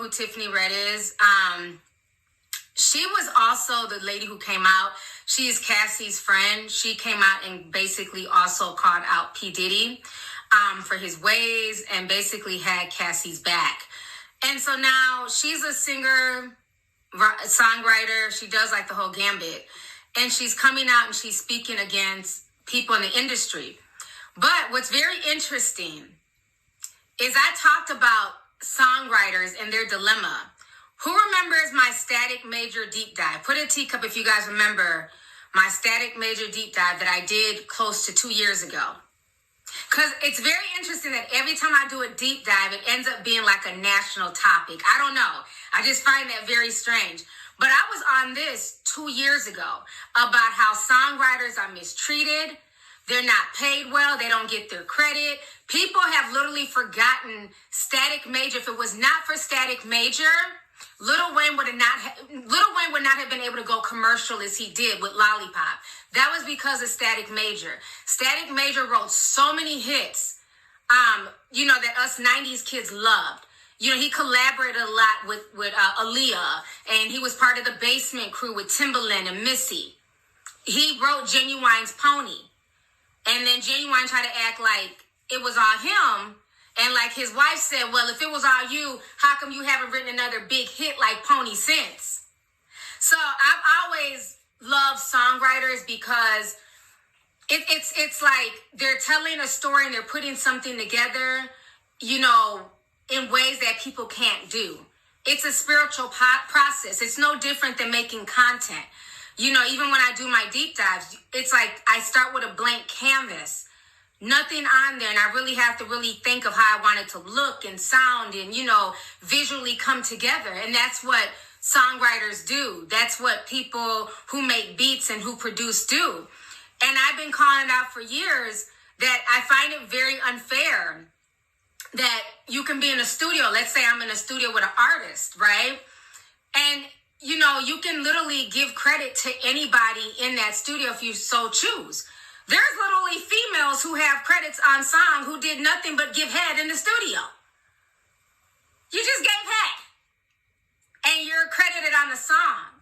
who Tiffany Red is. She was also the lady who came out. She is Cassie's friend. She came out and basically also called out P. Diddy for his ways and basically had Cassie's back. And so now she's a singer, songwriter. She does like the whole gambit. And she's coming out and she's speaking against people in the industry. But what's very interesting is I talked about songwriters and their dilemma. Who remembers my Static Major deep dive? Put a teacup if you guys remember my Static Major deep dive that I did close to 2 years ago. Because it's very interesting that every time I do a deep dive, it ends up being like a national topic. I don't know. I just find that very strange. But I was on this 2 years ago about how songwriters are mistreated. They're not paid well. They don't get their credit. People have literally forgotten Static Major. If it was not for Static Major, Lil Wayne would not have been able to go commercial as he did with Lollipop. That was because of Static Major. Static Major wrote so many hits, that us 90s kids loved. He collaborated a lot with Aaliyah, and he was part of the Basement crew with Timbaland and Missy. He wrote Genuine's Pony. And then Genuine tried to act like it was all him. And like his wife said, well, if it was all you, how come you haven't written another big hit like Pony since? So I've always loved songwriters because it's like they're telling a story and they're putting something together, in ways that people can't do. It's a spiritual process. It's no different than making content. Even when I do my deep dives, it's like I start with a blank canvas. Nothing on there, and I really have to really think of how I want it to look and sound and, visually come together. And that's what songwriters do. That's what people who make beats and who produce do. And I've been calling it out for years that I find it very unfair that you can be in a studio. Let's say I'm in a studio with an artist, right? And, you can literally give credit to anybody in that studio if you so choose. There's literally females who have credits on song who did nothing but give head in the studio. You just gave head. And you're credited on the song.